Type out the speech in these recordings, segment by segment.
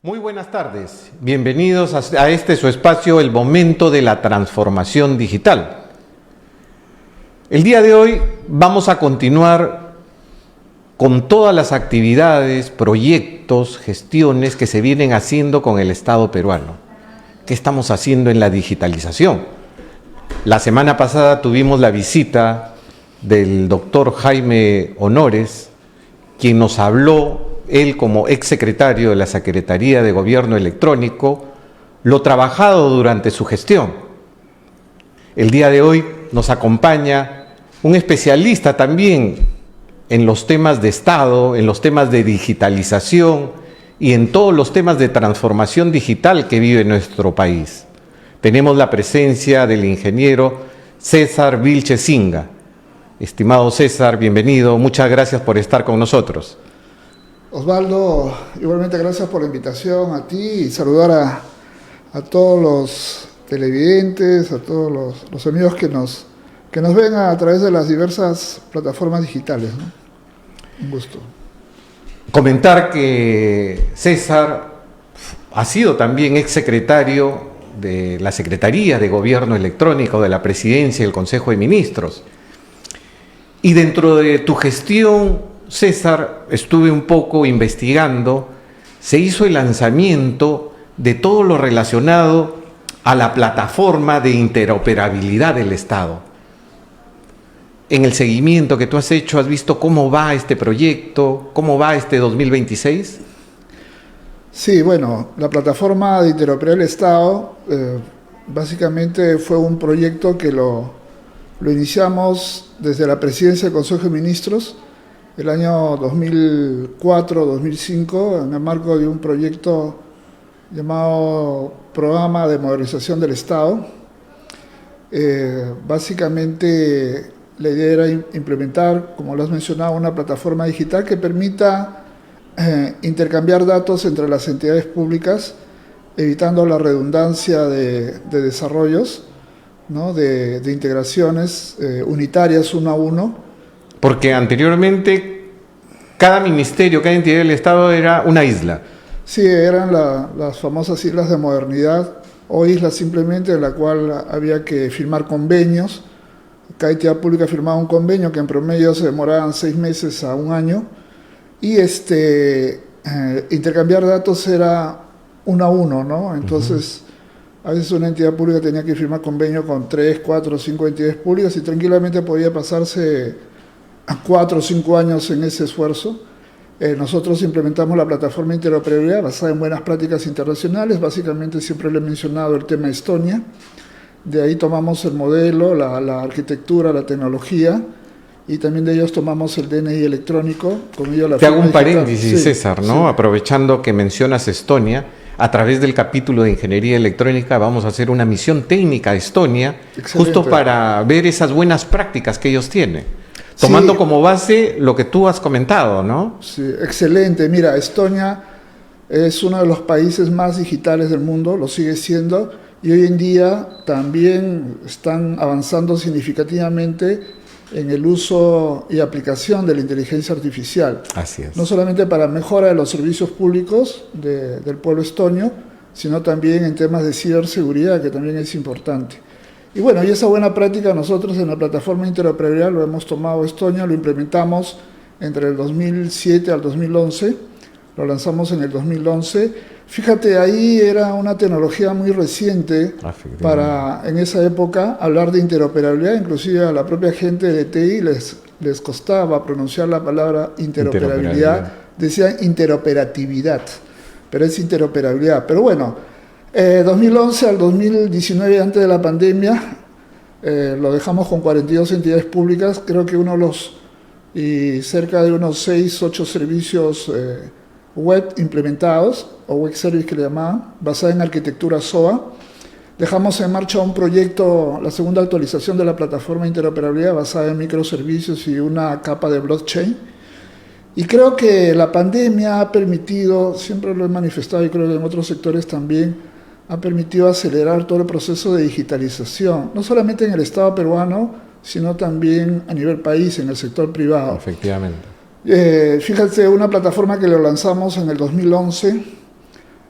Muy buenas tardes, bienvenidos a este su espacio, el momento de la transformación digital. El día de hoy vamos a continuar con todas las actividades, proyectos, gestiones que se vienen haciendo con el Estado peruano. ¿Qué estamos haciendo en la digitalización? La semana pasada tuvimos la visita del doctor Jaime Honores, quien nos habló, él como exsecretario de la Secretaría de Gobierno Electrónico, lo trabajado durante su gestión. El día de hoy nos acompaña un especialista también en los temas de Estado, en los temas de digitalización y en todos los temas de transformación digital que vive nuestro país. Tenemos la presencia del ingeniero César Vilches Singa. Estimado César, bienvenido, muchas gracias por estar con nosotros. Osvaldo, igualmente gracias por la invitación a ti y saludar a todos los televidentes, a todos los amigos que nos ven a través de las diversas plataformas digitales, ¿no? Un gusto. Comentar que César ha sido también exsecretario de la Secretaría de Gobierno Electrónico de la Presidencia y el Consejo de Ministros. Y dentro de tu gestión, César, estuve un poco investigando, se hizo el lanzamiento de todo lo relacionado a la plataforma de interoperabilidad del Estado. En el seguimiento que tú has hecho, ¿has visto cómo va este proyecto? ¿Cómo va este 2026? Sí, bueno, la plataforma de interoperabilidad del Estado básicamente fue un proyecto que lo iniciamos desde la Presidencia del Consejo de Ministros el año 2004-2005 en el marco de un proyecto llamado Programa de Modernización del Estado. Básicamente la idea era implementar, como lo has mencionado, una plataforma digital que permita intercambiar datos entre las entidades públicas, evitando la redundancia de desarrollos, ¿no? de integraciones unitarias uno a uno. Porque anteriormente cada ministerio, cada entidad del Estado era una isla. Sí, eran las famosas islas de modernidad, o islas simplemente en la cual había que firmar convenios. Cada entidad pública firmaba un convenio que en promedio se demoraban 6 meses a 1 año, y intercambiar datos era uno a uno, ¿no? Entonces, a veces una entidad pública tenía que firmar convenio con 3, 4, 5 entidades públicas y tranquilamente podía pasarse a 4 o 5 años en ese esfuerzo. Nosotros implementamos la plataforma de interoperabilidad basada en buenas prácticas internacionales. Básicamente siempre le he mencionado el tema Estonia. De ahí tomamos el modelo, la arquitectura, la tecnología, y también de ellos tomamos el DNI electrónico. Con ello la Te hago un digital. paréntesis, sí, César, ¿no? Sí. Aprovechando que mencionas Estonia, a través del capítulo de Ingeniería Electrónica vamos a hacer una misión técnica a Estonia. Excelente. Justo para ver esas buenas prácticas que ellos tienen. Tomando sí, como base lo que tú has comentado, ¿no? Sí, excelente. Mira, Estonia es uno de los países más digitales del mundo, lo sigue siendo, y hoy en día también están avanzando significativamente en el uso y aplicación de la inteligencia artificial. Así es. No solamente para mejora de los servicios públicos del pueblo estonio, sino también en temas de ciberseguridad, que también es importante. Y bueno, y esa buena práctica nosotros en la plataforma de interoperabilidad lo hemos tomado Estonia, lo implementamos entre el 2007 al 2011, lo lanzamos en el 2011. Fíjate, ahí era una tecnología muy reciente para, en esa época, hablar de interoperabilidad. Inclusive a la propia gente de TI les costaba pronunciar la palabra interoperabilidad. Decían interoperatividad, pero es interoperabilidad. Pero bueno, 2011 al 2019, antes de la pandemia, lo dejamos con 42 entidades públicas. Creo que y cerca de unos 6, 8 servicios web implementados, o web service que le llamaban, basada en arquitectura SOA. Dejamos en marcha un proyecto, la segunda actualización de la plataforma de interoperabilidad basada en microservicios y una capa de blockchain. Y creo que la pandemia ha permitido, siempre lo he manifestado y creo que en otros sectores también, ha permitido acelerar todo el proceso de digitalización, no solamente en el Estado peruano, sino también a nivel país, en el sector privado. Efectivamente. Fíjate, una plataforma que lo lanzamos en el 2011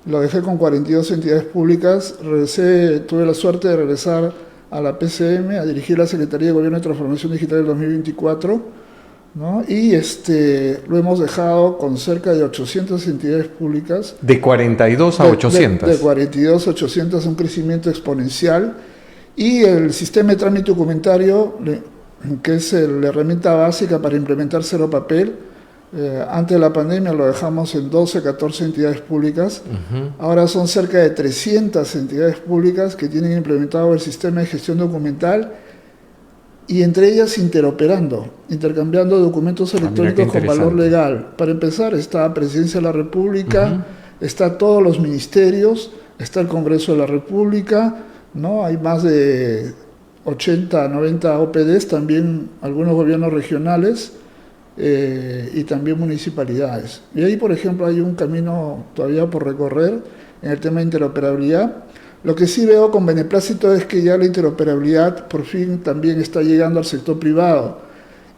lo dejé con 42 entidades públicas, tuve la suerte de regresar a la PCM, a dirigir la Secretaría de Gobierno y Transformación Digital del 2024, ¿no? Y lo hemos dejado con cerca de 800 entidades públicas. De 42 a 800. De 42 a 800, un crecimiento exponencial. Y el sistema de trámite documentario, que es la herramienta básica para implementar cero papel, antes de la pandemia lo dejamos en 12, 14 entidades públicas. Ahora son cerca de 300 entidades públicas que tienen implementado el sistema de gestión documental y entre ellas interoperando, intercambiando documentos electrónicos con valor legal. Para empezar, está Presidencia de la República, está todos los ministerios, está el Congreso de la República, ¿no? Hay más de 80, 90 OPDs, también algunos gobiernos regionales y también municipalidades. Y ahí, por ejemplo, hay un camino todavía por recorrer en el tema de interoperabilidad. Lo que sí veo con beneplácito es que ya la interoperabilidad por fin también está llegando al sector privado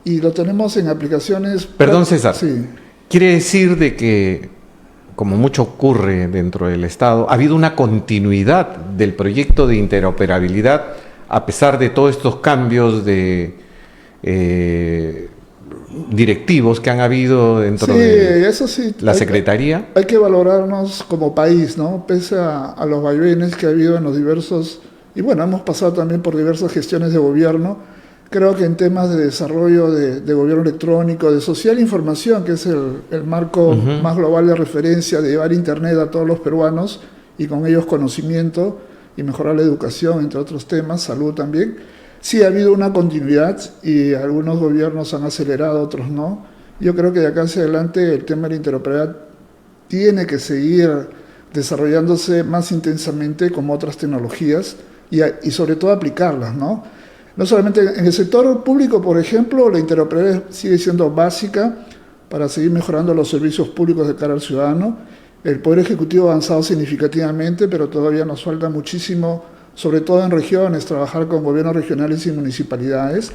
y lo tenemos en aplicaciones... Perdón, César. Sí. Quiere decir de que, como mucho ocurre dentro del Estado, ha habido una continuidad del proyecto de interoperabilidad a pesar de todos estos cambios de directivos que han habido dentro de la Secretaría. Hay que valorarnos como país, ¿no? Pese a los vaivenes que ha habido en los diversos... Y bueno, hemos pasado también por diversas gestiones de gobierno. Creo que en temas de desarrollo de gobierno electrónico, de social información, que es el marco más global de referencia, de llevar Internet a todos los peruanos y con ellos conocimiento y mejorar la educación, entre otros temas, salud también. Sí, ha habido una continuidad y algunos gobiernos han acelerado, otros no. Yo creo que de acá hacia adelante el tema de la interoperabilidad tiene que seguir desarrollándose más intensamente como otras tecnologías y sobre todo aplicarlas, ¿no? No solamente en el sector público, por ejemplo, la interoperabilidad sigue siendo básica para seguir mejorando los servicios públicos de cara al ciudadano. El Poder Ejecutivo ha avanzado significativamente, pero todavía nos falta muchísimo, sobre todo en regiones, trabajar con gobiernos regionales y municipalidades,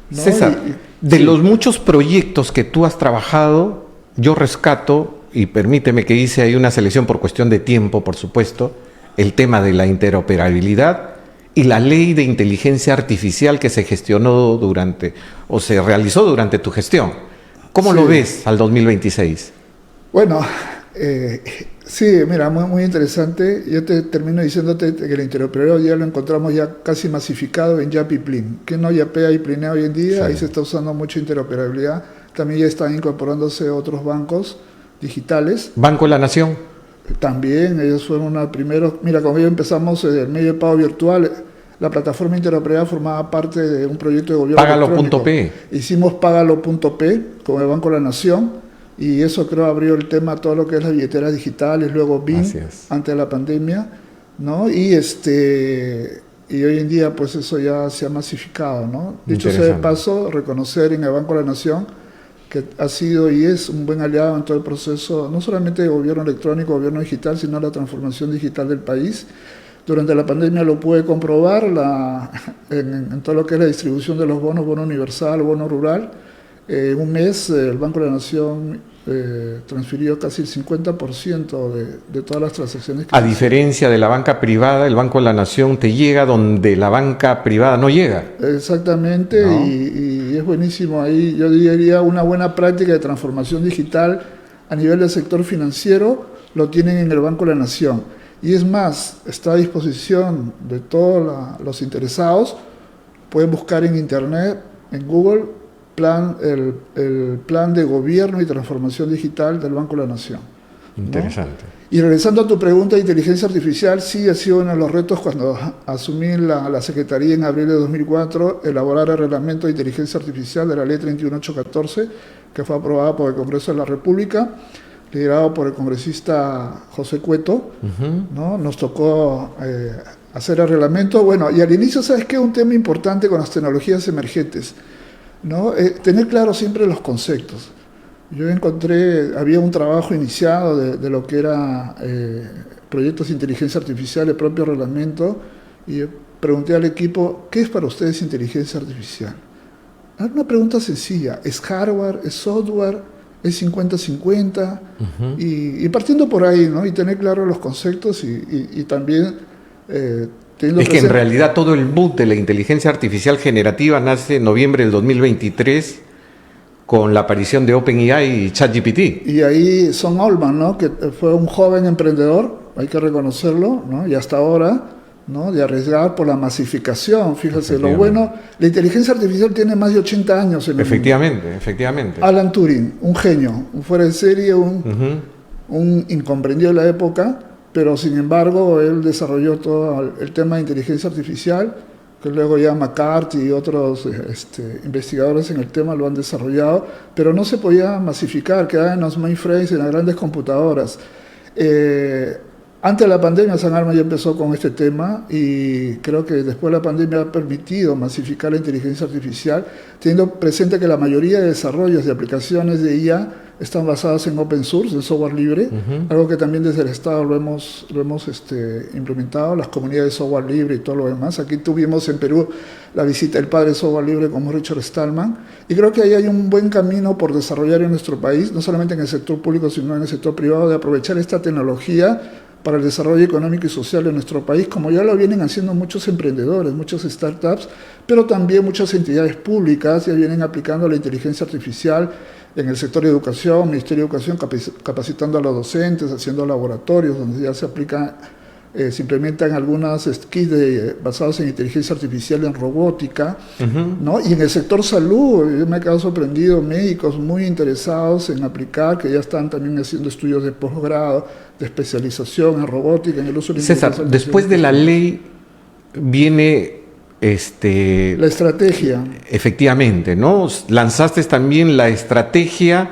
¿no? César, de los muchos proyectos que tú has trabajado, yo rescato, y permíteme que hice ahí una selección por cuestión de tiempo, por supuesto, el tema de la interoperabilidad y la ley de inteligencia artificial que se gestionó se realizó durante tu gestión. ¿Cómo lo ves al 2026? Bueno, sí, mira, muy interesante. Yo te termino diciéndote que la interoperabilidad ya lo encontramos ya casi masificado en YAP y PLIN. ¿Quién no yapea y plinea hoy en día? Sí. Ahí se está usando mucha interoperabilidad. También ya están incorporándose otros bancos digitales. ¿Banco de la Nación? También, ellos fueron uno de los primeros. Mira, como ya empezamos el medio de pago virtual, la plataforma interoperabilidad formaba parte de un proyecto de gobierno Págalo.p. Hicimos Págalo.p con el Banco de la Nación. Y eso creo abrió el tema a todo lo que es las billeteras digitales, luego BIM, antes de la pandemia, ¿no? Y hoy en día pues eso ya se ha masificado, ¿no? Dicho sea de paso, reconocer en el Banco de la Nación que ha sido y es un buen aliado en todo el proceso, no solamente de gobierno electrónico, gobierno digital, sino la transformación digital del país. Durante la pandemia lo pude comprobar en todo lo que es la distribución de los bonos, bono universal, bono rural. En un mes el Banco de la Nación transfirió casi el 50% de todas las transacciones. A diferencia de la banca privada, el Banco de la Nación te llega donde la banca privada no llega. Exactamente, ¿no? Y es buenísimo ahí. Yo diría una buena práctica de transformación digital a nivel del sector financiero lo tienen en el Banco de la Nación. Y es más, está a disposición de todos los interesados. Pueden buscar en Internet, en Google, el plan de gobierno y transformación digital del Banco de la Nación, ¿no? Interesante. Y regresando a tu pregunta de inteligencia artificial, sí ha sido uno de los retos cuando asumí la Secretaría en abril de 2004, elaborar el reglamento de inteligencia artificial de la ley 31814, que fue aprobada por el Congreso de la República, liderado por el congresista José Cueto, ¿no? Nos tocó hacer el reglamento. Bueno, y al inicio, ¿sabes qué? Un tema importante con las tecnologías emergentes, ¿no? Tener claro siempre los conceptos. Yo había un trabajo iniciado de lo que era proyectos de inteligencia artificial, el propio reglamento, y pregunté al equipo, ¿qué es para ustedes inteligencia artificial? Una pregunta sencilla, ¿es hardware, es software, es 50-50, y partiendo por ahí, ¿no? Y tener claros los conceptos y también teniendo Es que en presente. realidad todo el boom de la inteligencia artificial generativa nace en noviembre del 2023 con la aparición de OpenAI y ChatGPT. Y ahí Son Allman, ¿no? Que fue un joven emprendedor, hay que reconocerlo, ¿no? Y hasta ahora, ¿no? De arriesgar por la masificación. Fíjese, lo bueno, la inteligencia artificial tiene más de 80 años en el mundo. Efectivamente. Alan Turing, un genio, un fuera de serie, un incomprendido de la época, pero sin embargo él desarrolló todo el tema de inteligencia artificial, que luego ya McCarthy y otros investigadores en el tema lo han desarrollado, pero no se podía masificar, quedaba en los mainframes, en las grandes computadoras. Antes de la pandemia, San Arma ya empezó con este tema y creo que después de la pandemia ha permitido masificar la inteligencia artificial, teniendo presente que la mayoría de desarrollos de aplicaciones de IA están basadas en open source, en software libre, algo que también desde el Estado lo hemos implementado, las comunidades de software libre y todo lo demás. Aquí tuvimos en Perú la visita del padre de software libre como Richard Stallman, y creo que ahí hay un buen camino por desarrollar en nuestro país, no solamente en el sector público, sino en el sector privado, de aprovechar esta tecnología para el desarrollo económico y social de nuestro país, como ya lo vienen haciendo muchos emprendedores, muchas startups, pero también muchas entidades públicas ya vienen aplicando la inteligencia artificial en el sector de educación, Ministerio de Educación capacitando a los docentes, haciendo laboratorios donde ya se aplica, se implementan algunas kits basados en inteligencia artificial en robótica, ¿no? Y en el sector salud, yo me he quedado sorprendido, médicos muy interesados en aplicar, que ya están también haciendo estudios de posgrado, de especialización en robótica, en el uso de la César, después de la ley viene la estrategia. Efectivamente, ¿no? Lanzaste también la estrategia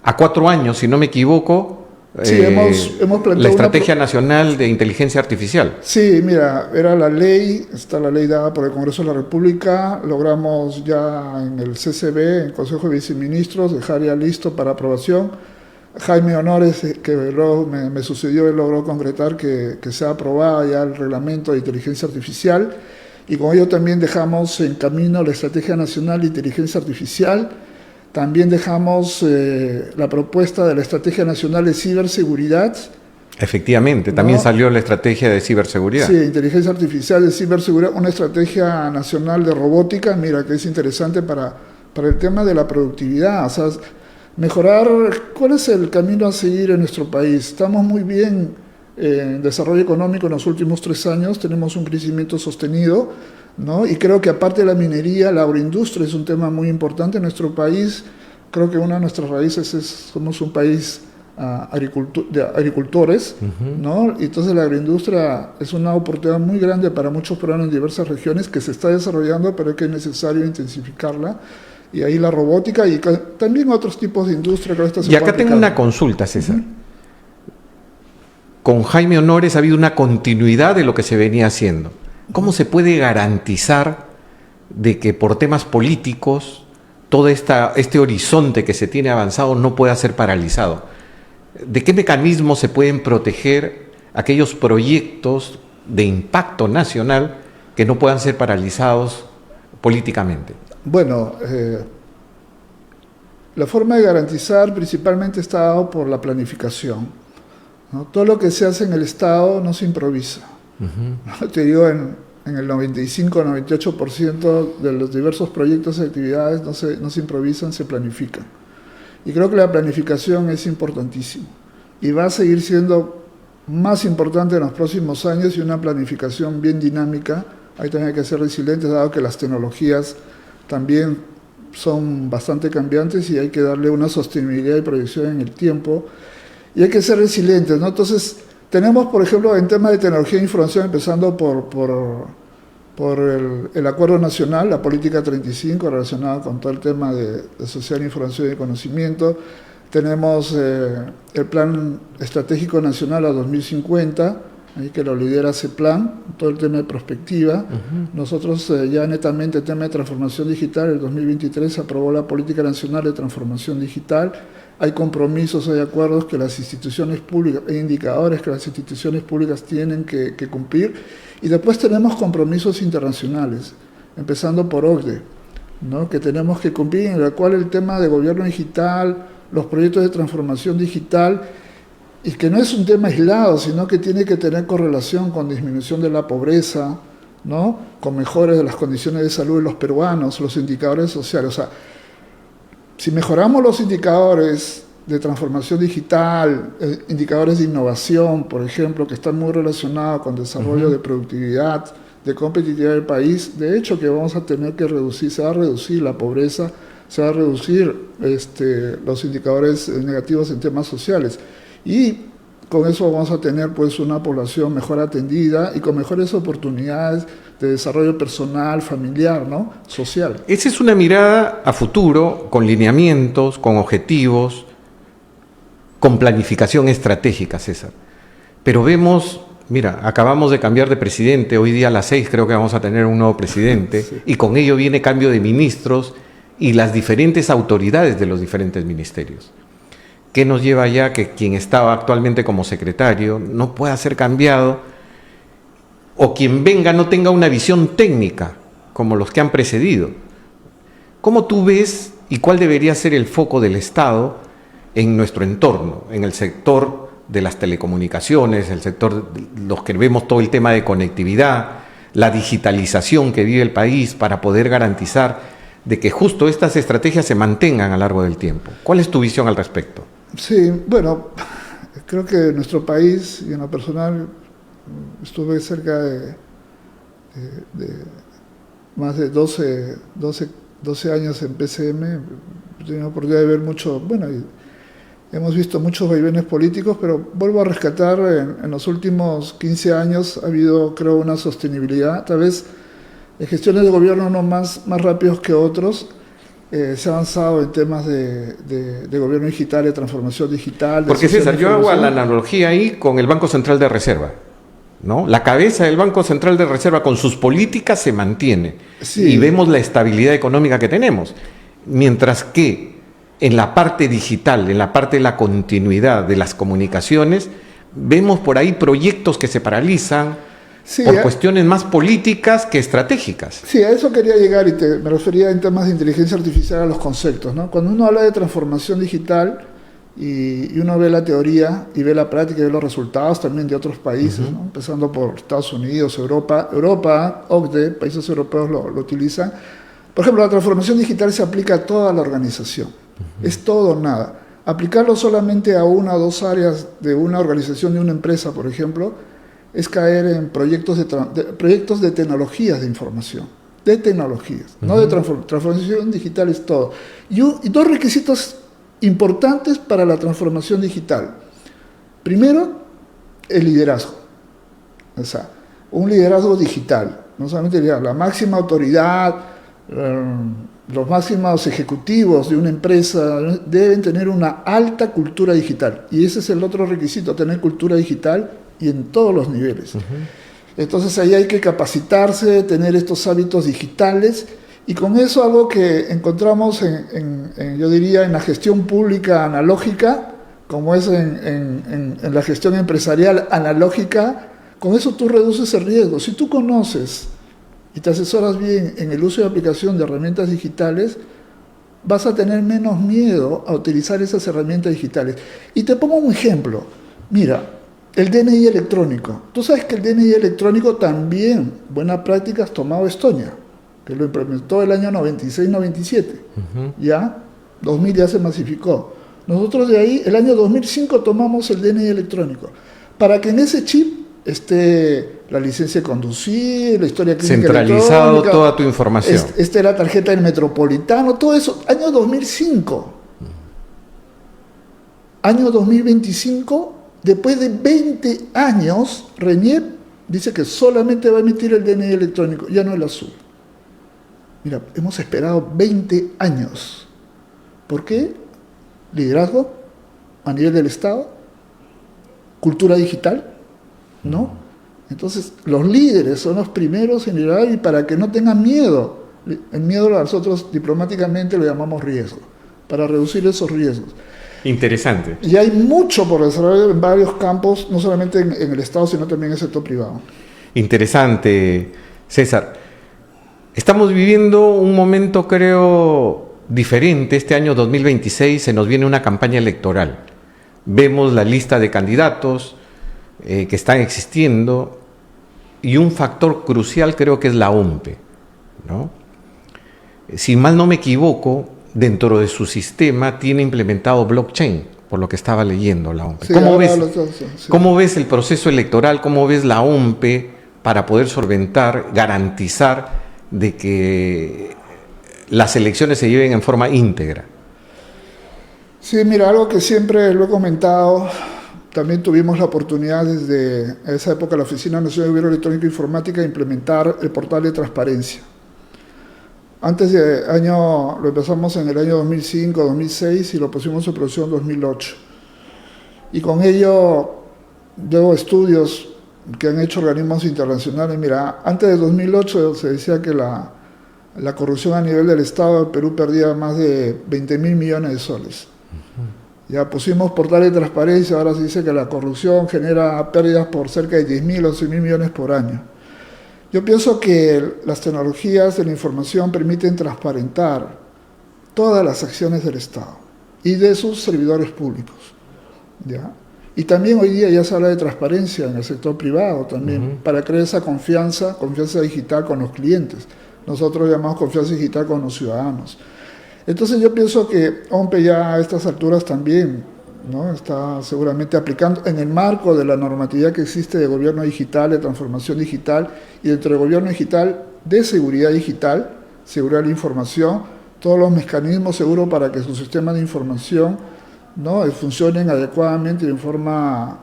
a 4 años, si no me equivoco. Sí, hemos planteado la Estrategia Nacional de Inteligencia Artificial. Sí, mira, era la ley, está la ley dada por el Congreso de la República, logramos ya en el CCB, en el Consejo de Viceministros, dejar ya listo para aprobación. Jaime Honores, que luego me sucedió, él logró concretar que sea aprobada ya el reglamento de inteligencia artificial, y con ello también dejamos en camino la Estrategia Nacional de Inteligencia Artificial. También dejamos la propuesta de la Estrategia Nacional de Ciberseguridad. Efectivamente, también salió la estrategia de ciberseguridad. Sí, inteligencia artificial de ciberseguridad, una estrategia nacional de robótica, mira, que es interesante para el tema de la productividad, o sea, mejorar, ¿cuál es el camino a seguir en nuestro país? Estamos muy bien en desarrollo económico en los últimos 3 años, tenemos un crecimiento sostenido, ¿no? Y creo que aparte de la minería, la agroindustria es un tema muy importante en nuestro país. Creo que una de nuestras raíces es, somos un país de agricultores, ¿no? Y entonces la agroindustria es una oportunidad muy grande para muchos peruanos en diversas regiones que se está desarrollando, pero que es necesario intensificarla. Y ahí la robótica y también otros tipos de industria. Y acá tengo una consulta, César. Con Jaime Honores ha habido una continuidad de lo que se venía haciendo. ¿Cómo se puede garantizar de que por temas políticos todo este horizonte que se tiene avanzado no pueda ser paralizado? ¿De qué mecanismos se pueden proteger aquellos proyectos de impacto nacional que no puedan ser paralizados políticamente? Bueno, la forma de garantizar principalmente está dado por la planificación, ¿no? Todo lo que se hace en el Estado no se improvisa. Te digo, en el 95-98% de los diversos proyectos y actividades no se improvisan, se planifican. Y creo que la planificación es importantísima y va a seguir siendo más importante en los próximos años, y una planificación bien dinámica. Ahí también hay que ser resilientes, dado que las tecnologías también son bastante cambiantes y hay que darle una sostenibilidad y proyección en el tiempo, y hay que ser resilientes, ¿no? Entonces, tenemos, por ejemplo, en temas de tecnología e información, empezando por el Acuerdo Nacional, la Política 35, relacionada con todo el tema de social, información y conocimiento. Tenemos el Plan Estratégico Nacional a 2050, ahí que lo lidera CEPLAN, todo el tema de prospectiva. Nosotros ya netamente el tema de transformación digital, el 2023 se aprobó la Política Nacional de Transformación Digital. Hay compromisos, hay acuerdos que las instituciones públicas, hay indicadores que las instituciones públicas tienen que cumplir. Y después tenemos compromisos internacionales, empezando por OCDE, ¿no? Que tenemos que cumplir, en el cual el tema de gobierno digital, los proyectos de transformación digital, y que no es un tema aislado, sino que tiene que tener correlación con disminución de la pobreza, ¿no? Con mejores de las condiciones de salud de los peruanos, los indicadores sociales. O sea, si mejoramos los indicadores de transformación digital, indicadores de innovación, por ejemplo, que están muy relacionados con desarrollo de productividad, de competitividad del país, de hecho que vamos a tener que reducir, se va a reducir la pobreza, se va a reducir los indicadores negativos en temas sociales. Y con eso vamos a tener pues una población mejor atendida y con mejores oportunidades de desarrollo personal, familiar, ¿no? Social. Esa es una mirada a futuro, con lineamientos, con objetivos, con planificación estratégica, César. Pero vemos, mira, acabamos de cambiar de presidente, hoy día a las 6 creo que vamos a tener un nuevo presidente, sí. Y con ello viene cambio de ministros y las diferentes autoridades de los diferentes ministerios. ¿Qué nos lleva ya que quien estaba actualmente como secretario no pueda ser cambiado o quien venga no tenga una visión técnica como los que han precedido? ¿Cómo tú ves y cuál debería ser el foco del Estado en nuestro entorno, en el sector de las telecomunicaciones, el sector de los que vemos todo el tema de conectividad, la digitalización que vive el país para poder garantizar de que justo estas estrategias se mantengan a lo largo del tiempo? ¿Cuál es tu visión al respecto? Sí, bueno, creo que nuestro país, y en lo personal, estuve cerca de más de 12 años en PCM, he tenido la oportunidad de ver mucho, bueno, hemos visto muchos vaivenes políticos, pero vuelvo a rescatar, en los últimos 15 años ha habido, creo, una sostenibilidad, tal vez en gestiones de gobierno no más rápidos que otros. Se ha avanzado en temas de gobierno digital, de transformación digital. Porque César, yo hago la analogía ahí con el Banco Central de Reserva, ¿no? La cabeza del Banco Central de Reserva con sus políticas se mantiene, sí, y vemos la estabilidad económica que tenemos, mientras que en la parte digital, en la parte de la continuidad de las comunicaciones, vemos por ahí proyectos que se paralizan, sí, por cuestiones más políticas que estratégicas. Sí, a eso quería llegar y me refería en temas de inteligencia artificial a los conceptos, ¿no? Cuando uno habla de transformación digital y uno ve la teoría y ve la práctica y ve los resultados también de otros países, ¿no? Empezando por Estados Unidos, Europa, OCDE, países europeos lo utilizan. Por ejemplo, la transformación digital se aplica a toda la organización, es todo o nada. Aplicarlo solamente a una o dos áreas de una organización, de una empresa, por ejemplo, es caer en proyectos de tecnologías de información, de tecnologías, no de transformación digital, es todo. Y dos requisitos importantes para la transformación digital. Primero, el liderazgo. O sea, un liderazgo digital, no solamente la máxima autoridad, los máximos ejecutivos de una empresa deben tener una alta cultura digital. Y ese es el otro requisito, tener cultura digital y en todos los niveles. Entonces ahí hay que capacitarse, tener estos hábitos digitales, y con eso algo que encontramos yo diría, en la gestión pública analógica, como es en la gestión empresarial analógica, con eso tú reduces el riesgo. Si tú conoces y te asesoras bien en el uso y aplicación de herramientas digitales, vas a tener menos miedo a utilizar esas herramientas digitales. Y te pongo un ejemplo. Mira, el DNI electrónico. Tú sabes que el DNI electrónico también, buena práctica, has tomado Estonia, que lo implementó el año 96-97. Ya, 2000 ya se masificó. Nosotros de ahí, el año 2005, tomamos el DNI electrónico, para que en ese chip esté la licencia de conducir, la historia clínica centralizado toda tu información. Esté la tarjeta del metropolitano, todo eso, año 2005. Año 2025, después de 20 años, RENIEP dice que solamente va a emitir el DNI electrónico, ya no el azul. Mira, hemos esperado 20 años. ¿Por qué? Liderazgo a nivel del Estado, cultura digital, ¿no? Entonces, los líderes son los primeros en liderar, y para que no tengan miedo, el miedo a nosotros diplomáticamente lo llamamos riesgo, para reducir esos riesgos. Interesante. Y hay mucho por desarrollar en varios campos, no solamente en el Estado, sino también en el sector privado. Interesante, César. Estamos viviendo un momento, creo, diferente. Este año 2026 se nos viene una campaña electoral. Vemos la lista de candidatos que están existiendo y un factor crucial creo que es la OMPE, ¿no? Si mal no me equivoco, dentro de su sistema tiene implementado blockchain, por lo que estaba leyendo la OMPE. Sí, ¿Cómo ves el proceso electoral? ¿Cómo ves la OMPE para poder solventar, garantizar de que las elecciones se lleven en forma íntegra? Sí, mira, algo que siempre lo he comentado, también tuvimos la oportunidad desde esa época la Oficina Nacional de Gobierno Electrónico e Informática de implementar el portal de transparencia. Antes de año, lo empezamos en el año 2005, 2006 y lo pusimos en producción en 2008. Y con ello, luego estudios que han hecho organismos internacionales, mira, antes de 2008 se decía que la corrupción a nivel del Estado de Perú perdía más de 20.000 millones de soles. Ya pusimos portales de transparencia, ahora se dice que la corrupción genera pérdidas por cerca de 10.000 o 11.000 millones por año. Yo pienso que las tecnologías de la información permiten transparentar todas las acciones del Estado y de sus servidores públicos, ¿ya? Y también hoy día ya se habla de transparencia en el sector privado también, para crear esa confianza digital con los clientes. Nosotros llamamos confianza digital con los ciudadanos. Entonces yo pienso que OMPE ya a estas alturas también, ¿no?, está seguramente aplicando en el marco de la normatividad que existe de gobierno digital, de transformación digital, y dentro del gobierno digital, de seguridad digital, seguridad de la información, todos los mecanismos seguros para que sus sistemas de información, ¿no?, funcionen adecuadamente y en forma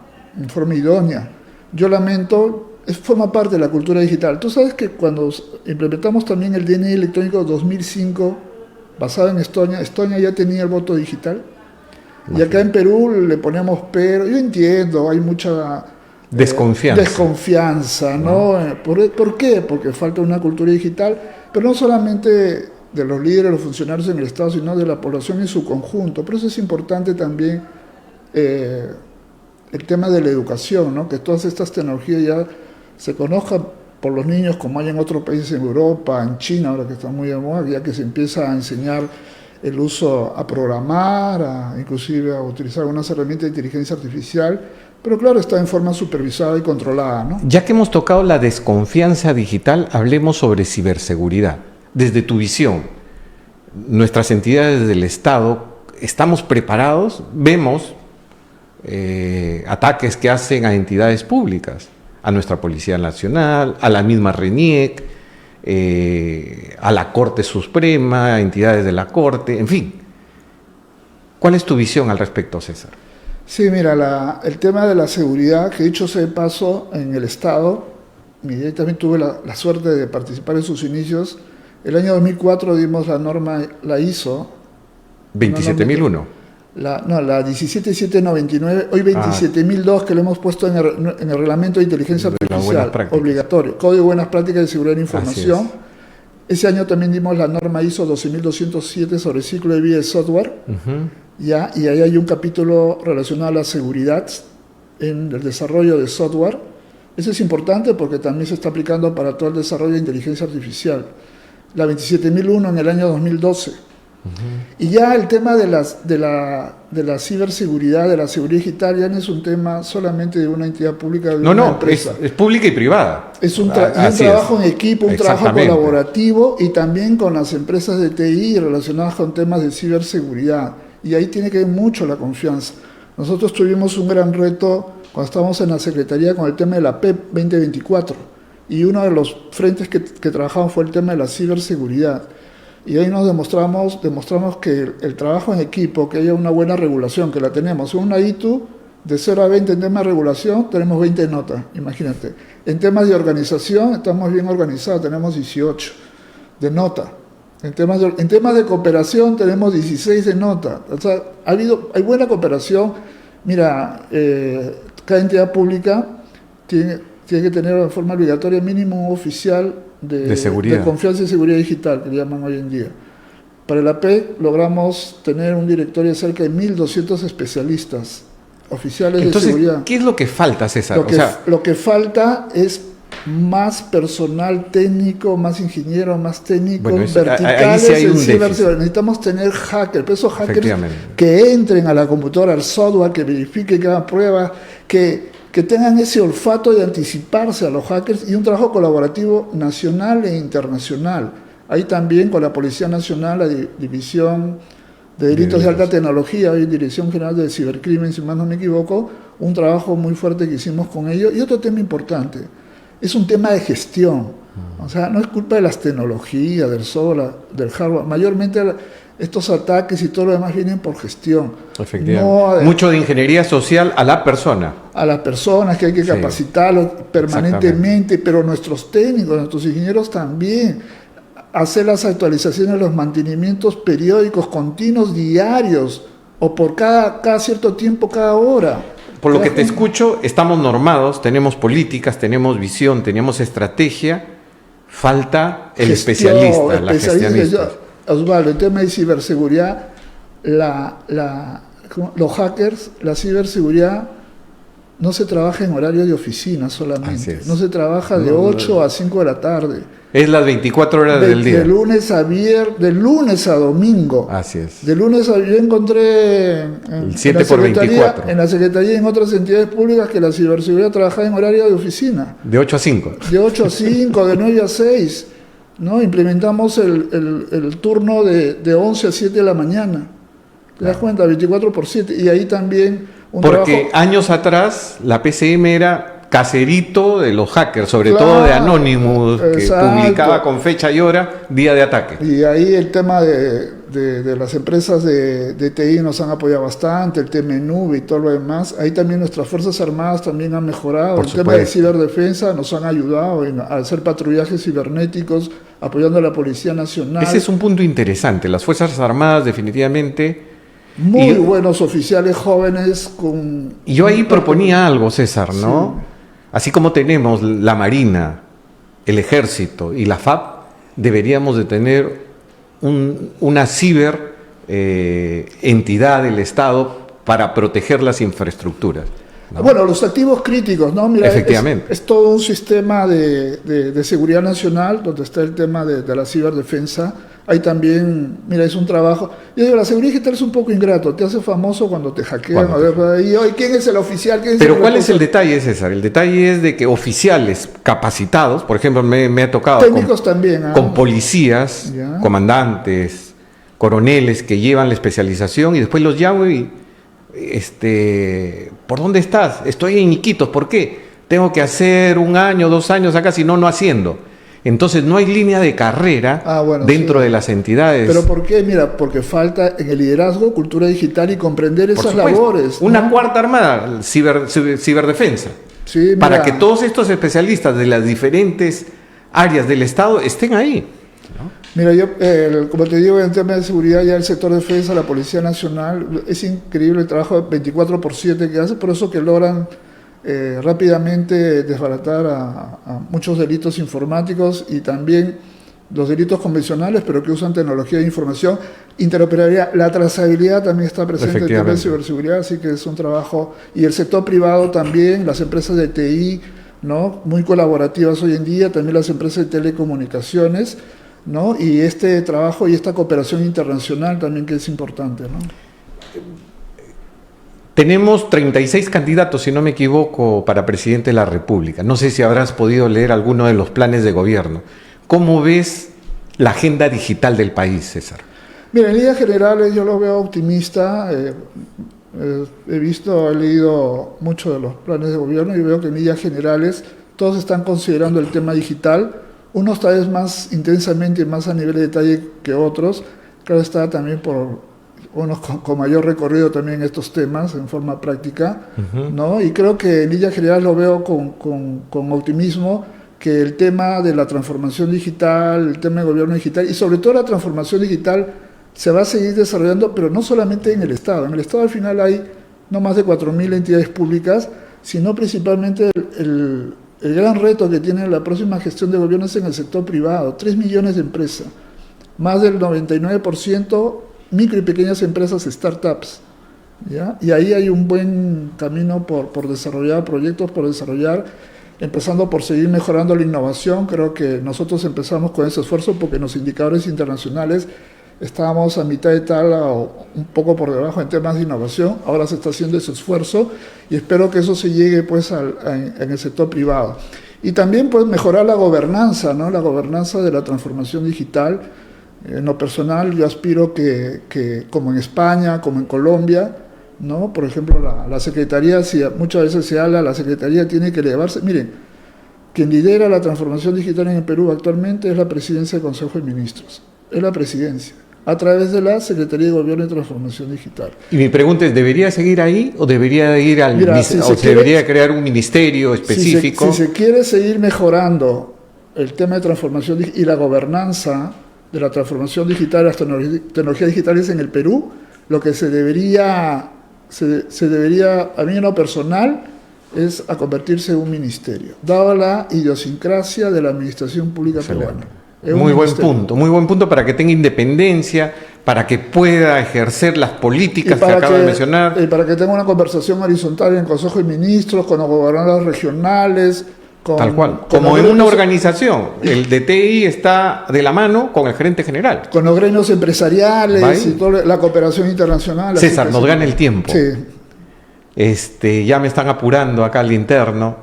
idónea. Yo lamento, forma parte de la cultura digital. Tú sabes que cuando implementamos también el DNI electrónico 2005, basado en Estonia ya tenía el voto digital. Y acá en Perú le ponemos pero. Yo entiendo, hay mucha desconfianza, ¿no? ¿Por qué? Porque falta una cultura digital, pero no solamente de los líderes, los funcionarios en el Estado, sino de la población en su conjunto. Por eso es importante también el tema de la educación, ¿no? Que todas estas tecnologías ya se conozcan por los niños como hay en otros países en Europa, en China, ahora que está muy de moda, ya que se empieza a enseñar el uso a programar, inclusive a utilizar algunas herramientas de inteligencia artificial, pero claro, está en forma supervisada y controlada, ¿no? Ya que hemos tocado la desconfianza digital, hablemos sobre ciberseguridad. Desde tu visión, nuestras entidades del Estado, ¿estamos preparados? Vemos ataques que hacen a entidades públicas, a nuestra Policía Nacional, a la misma RENIEC, a la Corte Suprema, a entidades de la Corte, en fin. ¿Cuál es tu visión al respecto, César? Sí, mira, el tema de la seguridad, que dicho sea de paso, en el Estado, yo también tuve la suerte de participar en sus inicios. El año 2004 dimos la norma, la ISO. 27001. La 17799, hoy 27002, que le hemos puesto en el reglamento de inteligencia artificial, obligatorio, Código de Buenas Prácticas de Seguridad de la Información. Ese año también dimos la norma ISO 12207 sobre ciclo de vida de software, ¿ya? Y ahí hay un capítulo relacionado a la seguridad en el desarrollo de software. Eso es importante porque también se está aplicando para todo el desarrollo de inteligencia artificial. La 27001 en el año 2012. Y ya el tema de la ciberseguridad, de la seguridad digital, ya no es un tema solamente de una entidad pública, de una empresa. Es pública y privada. Es un trabajo en equipo, un trabajo colaborativo, y también con las empresas de TI relacionadas con temas de ciberseguridad. Y ahí tiene que ver mucho la confianza. Nosotros tuvimos un gran reto cuando estábamos en la Secretaría con el tema de la PEP 2024. Y uno de los frentes que trabajamos fue el tema de la ciberseguridad. Y ahí nos demostramos que el trabajo en equipo, que haya una buena regulación, que la tenemos. En una ITU, de 0 a 20 en temas de regulación, tenemos 20 notas, imagínate. En temas de organización, estamos bien organizados, tenemos 18 de nota. En temas de cooperación, tenemos 16 de nota. O sea, hay buena cooperación. Mira, cada entidad pública tiene que tener de forma obligatoria mínimo un oficial de seguridad, de confianza y seguridad digital, que le llaman hoy en día. Para el AP logramos tener un directorio de cerca de 1.200 especialistas oficiales. Entonces, de seguridad. ¿Qué es lo que falta, César? Lo que falta es más personal técnico, más ingeniero, más técnicos, Bueno, verticales ahí sí hay en un ciberseguridad. Necesitamos tener hackers, pero esos hackers Efectivamente. que entren a la computadora, al software, que verifiquen, que hagan pruebas, que tengan ese olfato de anticiparse a los hackers y un trabajo colaborativo nacional e internacional. Ahí también con la Policía Nacional, la División de Delitos de Alta Tecnología, hoy Dirección General de Cibercrimen, si más no me equivoco, un trabajo muy fuerte que hicimos con ellos. Y otro tema importante, es un tema de gestión. O sea, no es culpa de las tecnologías, del software, del hardware. Mayormente estos ataques y todo lo demás vienen por gestión. Efectivamente. No, mucho de ingeniería social a la persona. A las personas que hay que capacitarlos permanentemente, pero nuestros técnicos, nuestros ingenieros también. Hacer las actualizaciones, los mantenimientos periódicos, continuos, diarios, o por cada cierto tiempo, cada hora. Por lo que te escucho, estamos normados, tenemos políticas, tenemos visión, tenemos estrategia, falta el especialista, la gestionista. Osvaldo, el tema de ciberseguridad, los hackers, la ciberseguridad no se trabaja en horario de oficina solamente, no se trabaja de 8 a 5 de la tarde. Es las 24 horas del día. De lunes a viernes, de lunes a domingo. Así es. De lunes a yo encontré el 7 por 24. En la Secretaría y en otras entidades públicas que la ciberseguridad trabajaba en horario de oficina. De 8 a 5. De 8 a 5, de 9 a 6. ¿No? Implementamos el turno de 11 a 7 de la mañana. ¿Te das cuenta? 24 por 7. Y ahí también porque años atrás la PCM era caserito de los hackers, sobre todo de Anonymous, que publicaba con fecha y hora, día de ataque. Y ahí el tema de las empresas de TI nos han apoyado bastante, el tema de nube y todo lo demás. Ahí también nuestras Fuerzas Armadas también han mejorado. El tema de ciberdefensa nos han ayudado a hacer patrullajes cibernéticos, apoyando a la Policía Nacional. Ese es un punto interesante. Las Fuerzas Armadas definitivamente... Muy buenos oficiales jóvenes Y yo ahí proponía algo, César, ¿no? Sí. Así como tenemos la Marina, el Ejército y la FAP, deberíamos de tener una ciber entidad del Estado para proteger las infraestructuras, ¿no? Bueno, los activos críticos, ¿no? Mira, efectivamente. Es todo un sistema de seguridad nacional donde está el tema de la ciberdefensa. Hay también, mira, es un trabajo. Yo digo, la seguridad digital es un poco ingrato, te hace famoso cuando te hackean. Y hoy, ¿quién es el oficial? Pero ¿cuál es el detalle, César? El detalle es de que oficiales capacitados, por ejemplo, me ha tocado técnicos también, con policías, comandantes, coroneles que llevan la especialización y después los llamo y, ¿por dónde estás? Estoy en Iquitos, ¿por qué? Tengo que hacer 1 año, 2 años acá, si no, no haciendo. Entonces no hay línea de carrera dentro de las entidades. ¿Pero por qué? Mira, porque falta en el liderazgo, cultura digital y comprender esas labores, ¿no? Una cuarta armada, ciberdefensa. Sí, mira, para que todos estos especialistas de las diferentes áreas del Estado estén ahí, ¿no? Mira, yo, como te digo, en tema de seguridad, ya el sector de defensa, la Policía Nacional, es increíble el trabajo 24 por 7 que hace, por eso que logran rápidamente desbaratar a muchos delitos informáticos y también los delitos convencionales, pero que usan tecnología de información, interoperabilidad, la trazabilidad también está presente en el tema de ciberseguridad, así que es un trabajo, y el sector privado también, las empresas de TI, ¿no? Muy colaborativas hoy en día, también las empresas de telecomunicaciones, ¿no? Y este trabajo y esta cooperación internacional también que es importante, ¿no? Tenemos 36 candidatos, si no me equivoco, para presidente de la República. No sé si habrás podido leer alguno de los planes de gobierno. ¿Cómo ves la agenda digital del país, César? Mira, en líneas generales yo lo veo optimista. He leído mucho de los planes de gobierno y veo que en líneas generales todos están considerando el tema digital, unos tal vez más intensamente y más a nivel de detalle que otros. Claro está también por unos con mayor recorrido también en estos temas en forma práctica, ¿no? Y creo que en líneas generales lo veo con optimismo, que el tema de la transformación digital, el tema de gobierno digital y sobre todo la transformación digital se va a seguir desarrollando, pero no solamente en el Estado. En el Estado al final hay no más de 4.000 entidades públicas, sino principalmente el gran reto que tiene la próxima gestión de gobierno es en el sector privado. 3 millones de empresas, más del 99% micro y pequeñas empresas, startups, ¿ya? Y ahí hay un buen camino por desarrollar, proyectos por desarrollar. empezando por seguir mejorando la innovación. Creo que nosotros empezamos con ese esfuerzo porque en los indicadores internacionales estábamos a mitad de tabla o un poco por debajo en temas de innovación. Ahora se está haciendo ese esfuerzo y espero que eso se llegue pues en el sector privado. Y también pues mejorar la gobernanza, ¿no? La gobernanza de la transformación digital. En lo personal yo aspiro que como en España, como en Colombia, ¿no? Por ejemplo, la Secretaría, si muchas veces se habla, la Secretaría tiene que elevarse. Miren, quien lidera la transformación digital en el Perú actualmente es la Presidencia del Consejo de Ministros, es la Presidencia, a través de la Secretaría de Gobierno y Transformación Digital. Y mi pregunta es, ¿debería seguir ahí o debería ir al debería crear un ministerio específico? Si se quiere seguir mejorando el tema de transformación y la gobernanza de la transformación digital, las tecnologías digitales en el Perú, lo que se debería, a mí en lo personal, es a convertirse en un ministerio, dada la idiosincrasia de la administración pública peruana. Muy buen punto para que tenga independencia, para que pueda ejercer las políticas que acaba de mencionar. Y para que tenga una conversación horizontal en el Consejo de Ministros, con los gobernadores regionales. Tal cual, como en una organización, el DTI está de la mano con el gerente general. Con los gremios empresariales y toda la cooperación internacional. César, nos gana el tiempo. Sí. Ya me están apurando acá al interno.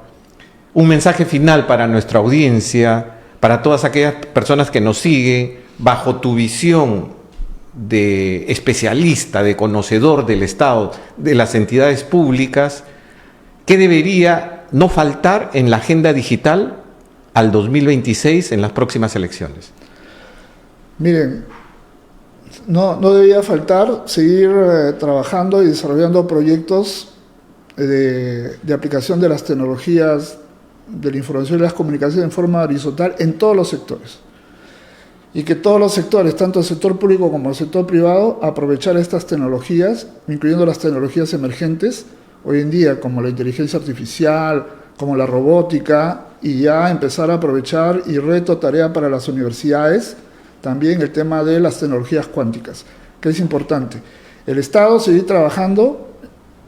Un mensaje final para nuestra audiencia, para todas aquellas personas que nos siguen, bajo tu visión de especialista, de conocedor del Estado, de las entidades públicas, ¿qué debería no faltar en la agenda digital al 2026 en las próximas elecciones? Miren, no debería faltar seguir trabajando y desarrollando proyectos de aplicación de las tecnologías de la información y las comunicaciones en forma horizontal en todos los sectores. Y que todos los sectores, tanto el sector público como el sector privado, aprovechar estas tecnologías, incluyendo las tecnologías emergentes, hoy en día, como la inteligencia artificial, como la robótica, y ya empezar a aprovechar, y reto, tarea para las universidades, también el tema de las tecnologías cuánticas, que es importante. El Estado seguir trabajando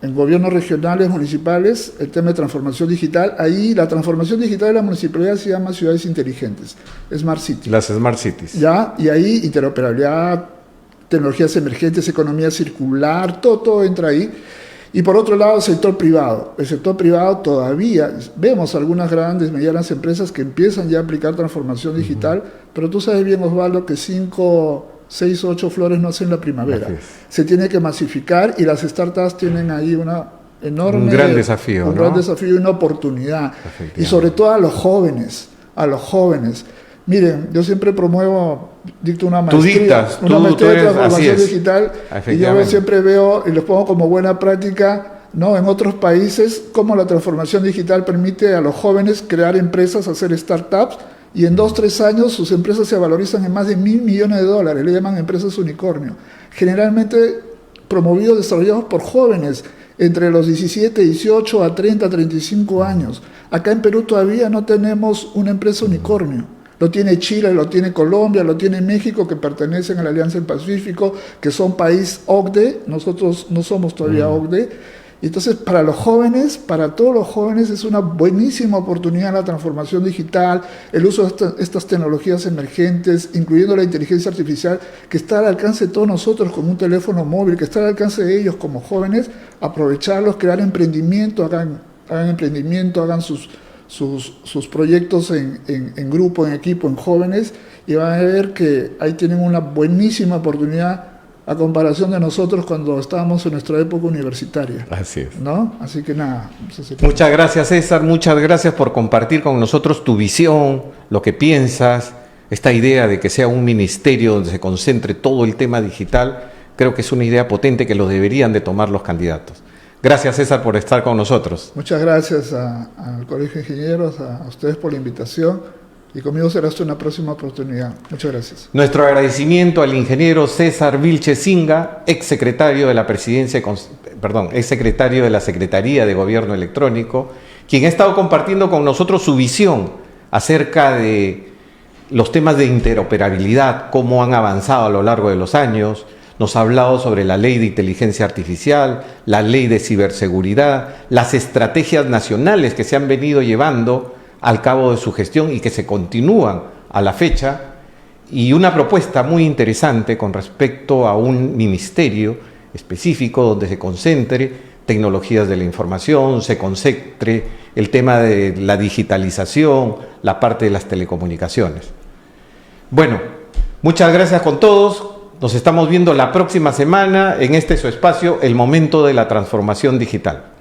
en gobiernos regionales, municipales, el tema de transformación digital. Ahí la transformación digital de la municipalidad se llama ciudades inteligentes, Smart Cities. Las Smart Cities. ¿Ya? Y ahí interoperabilidad, tecnologías emergentes, economía circular, todo entra ahí. Y por otro lado, el sector privado. El sector privado todavía, vemos algunas grandes, medianas empresas que empiezan ya a aplicar transformación digital, pero tú sabes bien, Osvaldo, que 5, 6, 8 flores no hacen la primavera. Se tiene que masificar y las startups tienen ahí una enorme... Un gran desafío, un gran desafío y una oportunidad. Y sobre todo a los jóvenes, Miren, yo siempre dicto una maestría, de transformación digital, y yo siempre veo y les pongo como buena práctica, ¿no? En otros países, cómo la transformación digital permite a los jóvenes crear empresas, hacer startups, y en 2-3 años sus empresas se valorizan en más de $1.000 millones, le llaman empresas unicornio, generalmente promovidos, desarrollados por jóvenes, entre los 17, 18 a 30, 35 años. Acá en Perú todavía no tenemos una empresa unicornio. Lo tiene Chile, lo tiene Colombia, lo tiene México, que pertenecen a la Alianza del Pacífico, que son país OCDE, nosotros no somos todavía OCDE. Y entonces, para los jóvenes, para todos los jóvenes, es una buenísima oportunidad la transformación digital, el uso de estas tecnologías emergentes, incluyendo la inteligencia artificial, que está al alcance de todos nosotros con un teléfono móvil, que está al alcance de ellos como jóvenes, aprovecharlos, crear emprendimiento, hagan emprendimiento, hagan sus proyectos en grupo, en equipo, en jóvenes, y van a ver que ahí tienen una buenísima oportunidad a comparación de nosotros cuando estábamos en nuestra época universitaria. Así es. ¿No? Así que nada. Muchas gracias, César. Muchas gracias por compartir con nosotros tu visión, lo que piensas, esta idea de que sea un ministerio donde se concentre todo el tema digital. Creo que es una idea potente que lo deberían de tomar los candidatos. Gracias, César, por estar con nosotros. Muchas gracias al Colegio de Ingenieros, a ustedes por la invitación, y conmigo será hasta una próxima oportunidad. Muchas gracias. Nuestro agradecimiento al ingeniero César Vilches Singa, exsecretario de la exsecretario de la Secretaría de Gobierno Electrónico, quien ha estado compartiendo con nosotros su visión acerca de los temas de interoperabilidad, cómo han avanzado a lo largo de los años. Nos ha hablado sobre la ley de inteligencia artificial, la ley de ciberseguridad, las estrategias nacionales que se han venido llevando al cabo de su gestión y que se continúan a la fecha, y una propuesta muy interesante con respecto a un ministerio específico donde se concentre tecnologías de la información, se concentre el tema de la digitalización, la parte de las telecomunicaciones. Bueno, muchas gracias con todos. Nos estamos viendo la próxima semana en este su espacio, El Momento de la Transformación Digital.